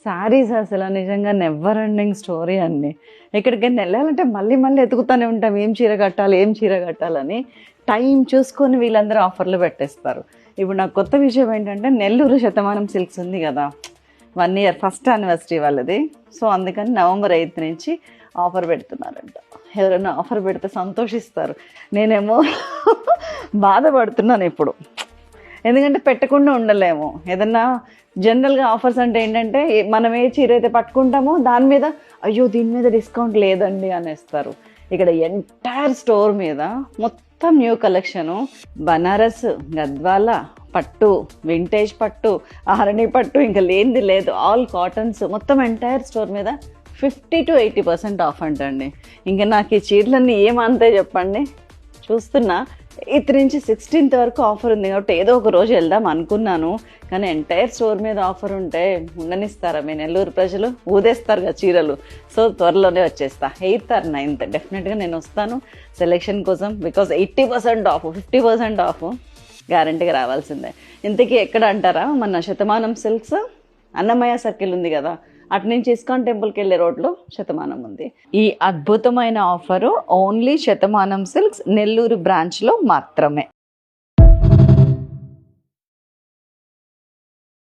శారీస్ అసలు నిజంగా never ending story అండి. ఎక్కడికైనా వెళ్ళాలంటే మళ్ళీ మళ్ళీ ఎతుకుతూనే ఉంటాం, ఏం చీర కట్టాలి ఏం చీర కట్టాలని. టైం చూసుకొని వీళ్ళందరూ ఆఫర్లు పెట్టేస్తారు. ఇప్పుడు నాకు కొత్త విషయం ఏంటంటే, నెల్లూరు శతమానం సిల్క్స్ ఉంది కదా, 1 year ఫస్ట్ యానివర్సరీ వాళ్ళది. సో అందుకని November 8th నుంచి ఆఫర్ పెడుతున్నారంట. ఎవరైనా ఆఫర్ పెడితే సంతోషిస్తారు, నేనేమో బాధపడుతున్నాను ఇప్పుడు. ఎందుకంటే పెట్టకుండా ఉండలేము. ఏదన్నా జనరల్గా ఆఫర్స్ అంటే ఏంటంటే, మనం ఏ చీర అయితే పట్టుకుంటామో దాని మీద అయ్యో దీని మీద డిస్కౌంట్ లేదండి అనేస్తారు. ఇక్కడ ఎంటైర్ స్టోర్ మీద మొత్తం న్యూ కలెక్షను, బనారస్, గద్వాల పట్టు, వింటేజ్ పట్టు, ఆరణి పట్టు, ఇంకా లేనిది లేదు, ఆల్ కాటన్స్, మొత్తం ఎంటైర్ స్టోర్ మీద 50 to 80% ఆఫ్ అంటండి. ఇంకా నాకు ఈ చీరలన్నీ ఏమంతే చెప్పండి. చూస్తున్నా 8th నుంచి 16th వరకు ఆఫర్ ఉంది కాబట్టి ఏదో ఒక రోజు వెళ్దాం అనుకున్నాను. కానీ ఎంటైర్ స్టోర్ మీద ఆఫర్ ఉంటే ఉండనిస్తారా? మీ నెల్లూరు ప్రజలు ఊదేస్తారు కదా చీరలు. సో త్వరలోనే వచ్చేస్తా, 8th or 9th డెఫినెట్గా నేను వస్తాను సెలెక్షన్ కోసం. బికాజ్ 80% ఆఫ్, 50% ఆఫ్ గ్యారంటీగా రావాల్సిందే. ఇంతకీ ఎక్కడ అంటారా? మన శతమానం సిల్క్స్ అన్నమయ్య సర్కిల్ ఉంది కదా, అటు నుంచి ఇస్కాన్ టెంపుల్కి వెళ్ళే రోడ్లో శతమానం ఉంది. ఈ అద్భుతమైన offer only Shatamanam silks Nellore బ్రాంచ్లో మాత్రమే.